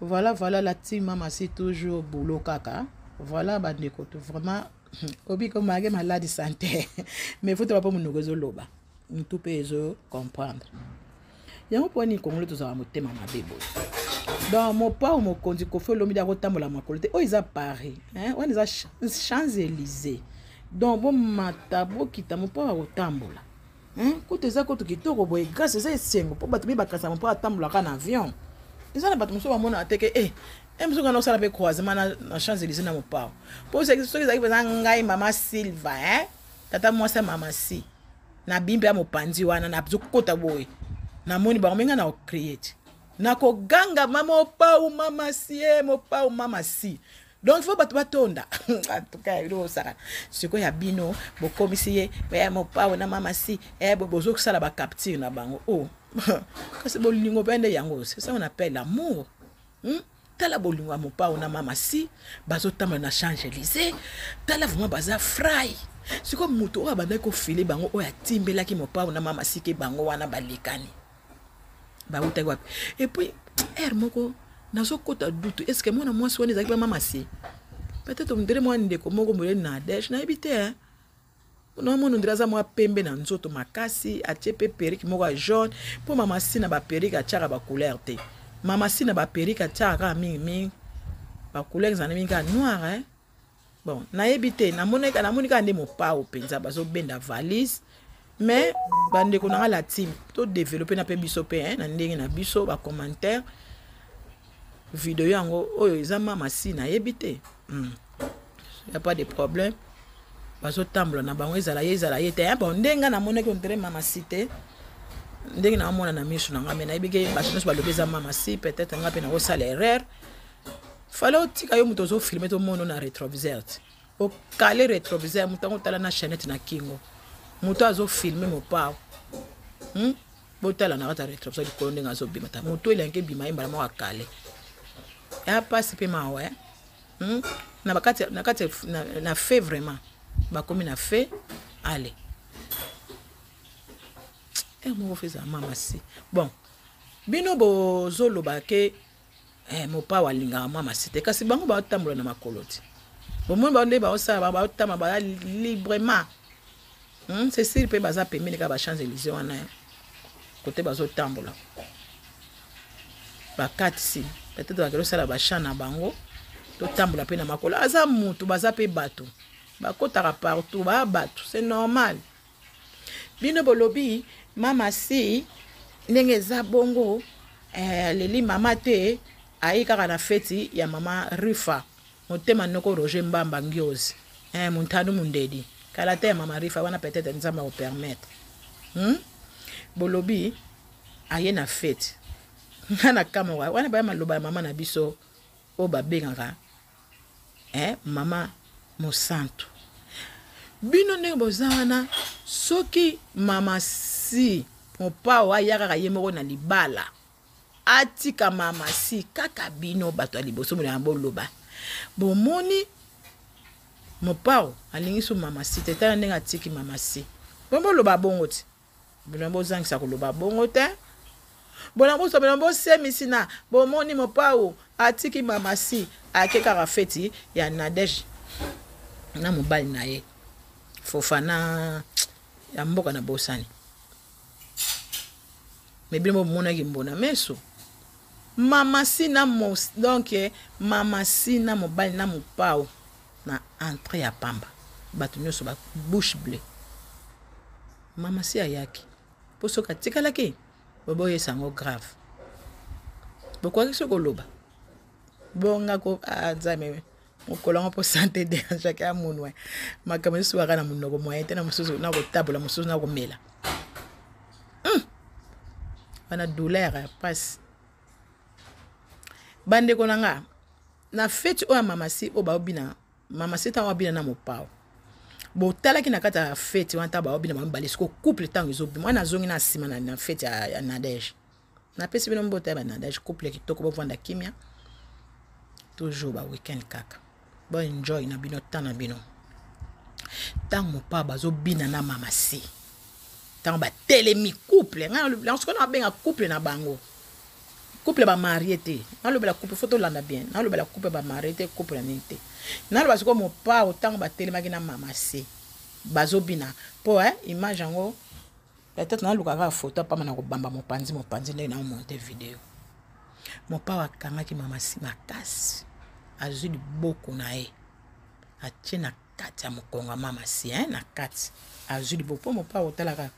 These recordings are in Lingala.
Voilà, voilà la team Mama Si toujours boulot kaka. Voilà, bandeko, vraiment, obi comme ma malade de santé. Mais vous ne pas mon nogozo loba. Tout peut comprendre. Il y a un point qu'on le tous à mon thème ma bébé. Donc, mon pas ou mon conduit qu'on fait l'homme d'avoir la macolite. Oh, ils a Paris. Hein? On est à Champs-Élysées. Donc, bon, ma tabo qui t'a mon pas au tambola. Hein? Quand tu as côté qui t'aura beau, grâce à ça, c'est un peu battu, mais parce que mon pas tambola en avion. Ils ont battu mon soir à mon attaque. Eh, je suis allé faire croisement dans Champs-Élysées dans mon pas. Pour ceux qui arrivent à Ngai, Maman Silva, hein? Tata, moi, c'est Maman Si. Na bimbe ya mopandi wana na bzo kota boy. Na moni ba menga na create. Na ko ganga mama pa ou mama si mo pa ou mama si. Donc il faut battre batonda. En tout cas, il ça. Ce que ya bino bo komisiye ba mo pa ou na mama si bo bozo sala ba capture na bango. Oh. Kasi bo lingo bende yango. C'est ça on appelle l'amour. Tala bolingo mo pa ou na mama si bazo tamba na Champs-Élysées. Tala vraiment baza fry. C'est comme moto a bandai ko filer bango o ya timbela ki mo pa ou na mama si ke bango wana balekani. Ba uta wapi. Et puis moko nazo kota doute est-ce que moi na moi soine ezaki mama si. Peut-être on dirait moi ndeko moko mole na dash na ebite hein. Non mon ndira za moi pembe na nzoto makasi atie pe perruque moko jaune pour mama si na ba perruque a tiaka ba couleur te. Mama si na ba perruque a tiaka mingi ba couleur za mingi noir hein. Bon, na ebite na monika ande mo pa o penza bazo benda valise mais bande ko na la team to développer na pe biso pe hein na ndenge na biso ba commentaire vidéo yango oyo eza mama si na ebite y a pas de problème bazo tambla na bango ezala yete hein bon ndenga na moneki on dirait mama si te ndenge na mona na miso na ngame na ebike baso ba lobeza mama si peut-être ngape na osala erreur. Fallait tika yo muto zo filmer to mono na rétroviseur. O caler rétroviseur mutango tala na chaînette na kingo. Muto azo filmer mo pa. Botala na rata rétroviseur ko ndenga zo bima ta. Muto ile nke bima imbala mo akale. Ya passe pe ma ouais. Na bakati na fait vraiment. Ba komi na fait allez. Mo fait ça mama si. Bon. Bino bo zolo ba ke mo pa walinga mama site kasi bango ba tambola na makoloti bo mo ba ndeba osala ba tama ba librement c'est sûr pe baza pemene ka ba Champs-Élysées wana côté bazo tambola ba katisi peut-être ba kelo sala ba chana bango to tambola pe na makolo aza mutu baza pe bato ba kotaka partout ba bato c'est normal bino bolobi mama si ndenge za bongo leli mama te ayi kaka na feti ya mama Rifa motema noko Roger Mbamba ngiozi muntanu mundedi kala te mama Rifa wana peut-être nzamba o permettre bolobi aye na feti na kamera wana ba maloba mama na biso o ba bengaka mama Mosantu bino ne bozana soki mama si mopa wa yaka yemoko na libala atika mama si kaka bino bato aliboso mo na boloba bomoni mopao alingi so mama si teta ndenga tiki mama si bombo loba bongo ti bombo zangisa ko loba bongo te bombo semisi na bomoni mopao atiki mama si akeka ka feti ya Nadej na mobali na ye Fofana ya mboka na bosani mebimo mona ki mbona meso mama si na mo donc mama si na mobali na mopao na entrée ya pamba bato nyoso ba bouche bleue mama si ayaki poso katika laki bobo yesango grave bokwa kiso koloba bonga ko azame mokolongo po santé de chaque amunwe makambo suaka na munoko moyen tena mususu na ko tabula mususu na ko mela bana douleur ya passe bande konanga na fête o mama si o ba obina mama si ta obina na mopao bo talaki na kata fête wanta ba obina mambali sko couple tango izobi mwana zongi na sima na fête ya Nadej na pesi bino mbota ba Nadej couple kitoko bo vanda kimia toujours ba weekend kaka bo enjoy na bino tana bino tango mopao bazobina na mama si tango ba telemi couple nga lorsqu'on a benga couple na bango couple ba marié te na lo bela couple photo landa bien na lo bela couple ba marié te couple na nite na lo ba siko mo pa autant ba telema kina mama se bazo bina po image ngo peut-être na lo ka photo pa mana ko bamba mo panzi ne na monter vidéo mo pa wa kanga ki mama si makasi azui du boko na e atie na kati ya mokongo mama si na kati azui du boko mo pa otala ka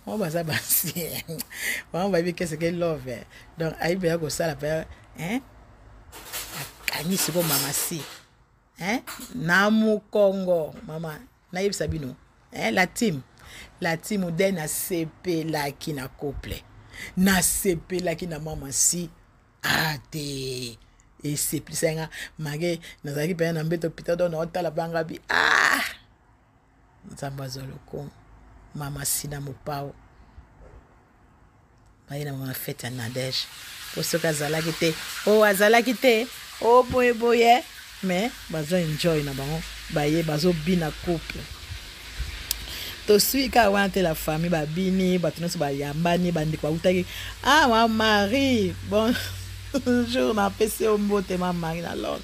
on va ça passer on va dire qu'est-ce que love donc aïe bien que ça la paix kani siko mama si na Congo mama na yeb sabino la team den na CP la ki na couple na CP la ki na mama si ate et c'est plus ça mage na zaki pe na mbeto pita do na otala banga bi nzambazolo ko mama sina mopao baina mama fete na Nadège poso kazala kite azala kite boye mais bazo enjoy na bango baye bazo bina couple to suika wante la famille babini batunoso bayambani bandiko utaki ma mari bon jour na pese ombote ma mari na Londres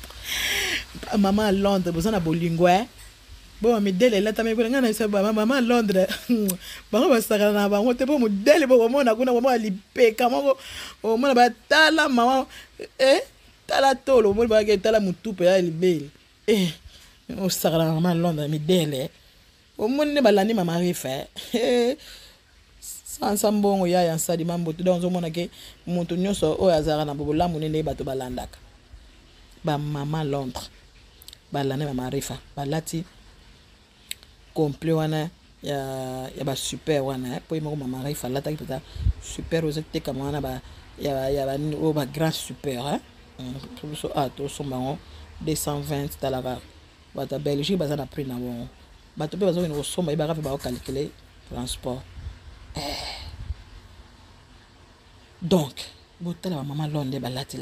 maman à Londres besoin na bolingo bon midele la tamé ko ngana sa mama Londres bango basaka na bango te po modele bo mona kuna mo alipeka mo mona batala mama tala tolo mo ba ke tala mutupe ya libele o saka na mama Londres midele o mone balani mama rifa sans mbongo ya nsadi mambo to donc mona ke mutu nyoso o azara na bobola munene bato balandaka ba mama Londres balane mama rifa balati complet wana ya ba super wana po mo mama rifa lata ki peta super ozete kama wana ba ya ba grand super so to so bango 220 $ bata Belgique bazana prix na bon bato pe bazo ni osomba ba ka ba calculer transport donc botala mama Londres balati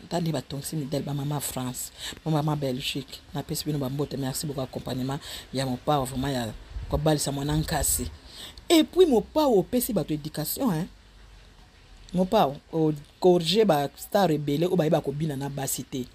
tandi ba tonksi midel ba mama France mama Belgique na pesi bino ba mbote merci beaucoup accompagnement ya mon père vraiment ya ko balisa mwana nkasi et puis mon père au pesi ba to éducation mon père au corriger ba star rebelle o ba ko bina na basité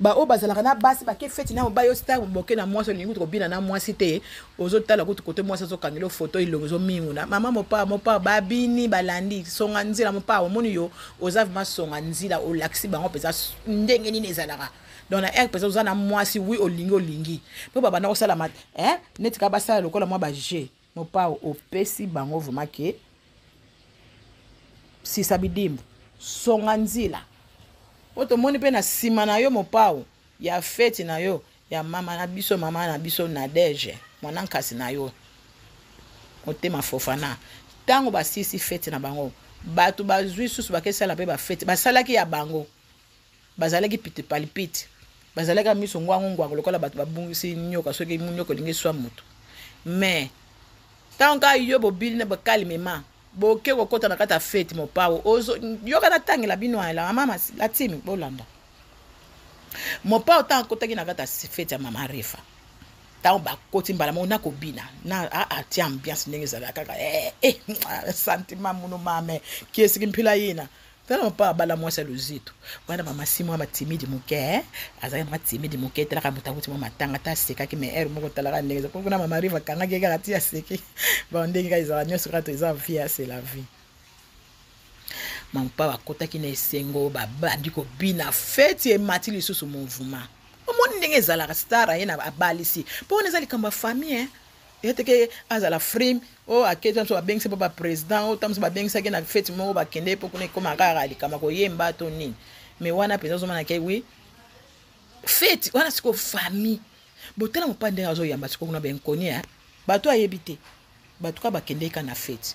ba o bazalaka na basi ba ke feti na ba yo star boke na mwasi lingi to bina na mwasi te ozotala ko côté mwasi zo kangelo photo ilongo minguna mama mopa babini balandi songa nzila mopa omoni yo ozav masonga nzila o laxi bango pesa ndenge nini ezalaka donc na pesa ozana mwasi oui olingi po baba na osala mat netika basala lokola mwa ba G mopa o pesi bango vraiment ke si sabidimbu songa nzila oto moni pe na sima na yo mopao ya feti na yo ya mama na biso Nadège mwana nkasi na yo otema fofana tango basisi feti na bango bato bazwi susu bakesala pe ba feti basalaki ya bango bazalaki pite palipite bazalaka miso ngwangu lokola bato babungisi nyoka soki munyoko lingi swa mutu mais tango yo bobili na bakalimema boke kokota na kata fete mopao ozo yoka na tangela bino ala mama la timi bolanda mopao tan kotaki na kata fete ya mama rifa tango bakoti mbala mona ko bina na ati ambiance ndenge zala kaka sentiment muno mame kiesi kimpila yina tala mopao bala mwasa luzito wana mama simo ma timide muke azaka ma timide muke tala ka mutakuti mama tanga ta seka ki me moko tala ka ndenge ko kuna mama rifa kanga ke ka tia seki ba ndenge ka izala nyoso ka to izala vie c'est la vie mama akota ki na esengo babandi ko bina feti e matili susu mouvement omoni ndenge ezala ka star yena abalisi po nezali kamba famille eteke azala frame aketa so abengisa papa president tamso babengisa ke na feti mo bakende po kuna koma kaka likama ko yemba to nini mais wana peza zoma na ke oui feti wana siko famille botela mopande azo yamba siko kuna benkoni bato ayebite bato ka bakende ka na feti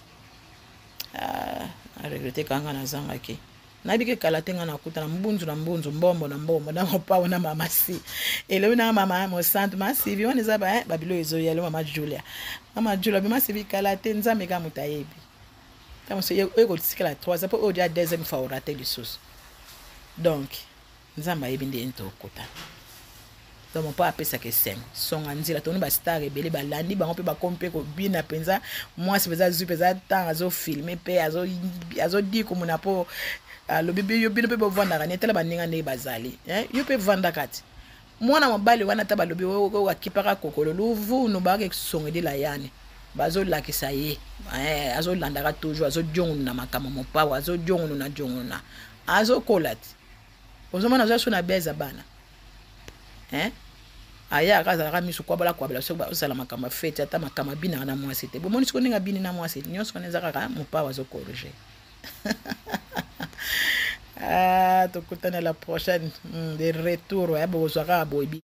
a regrette kanga na zanga ke nabike kala tenga na kuta na mbunzu mbombo na mopao na mama si ele na mama mo sainte masivi wana za ba bilo ezo yele mama Julia bi masivi kala tenza meka mutayebi tamo se ego tsikala 3 po odia deuxième fois raté du sauce donc nzamba yebi ndi ento kuta donc mon papa apesa ke sem songa nzila toni ba star rebele balandi bango pe ba kompe ko bina penza moi se peza zu peza tanga zo filmer pe azo di ko mona po alobi yo bino mpe bovandaka ni etala baninga ndenge bazali yo mpe vanda kati mwana mobali wana ata balobi akipaka kokolo luvunu baka esongedela yane bazolakisa ye azolandaka toujours azojongunu na makambo mopawa azojongunu na jongunu azokola ti ozomona azoya so na beza bana aya akazalaka miso kwabala soki bazala makambo afeti ata makambo abinaka na mwasi te bomoni siko ndenge abini na mwasi nyonso wana eza kaka mopawa azokorige tokutana la prochaine de retour bokozwaka boyebi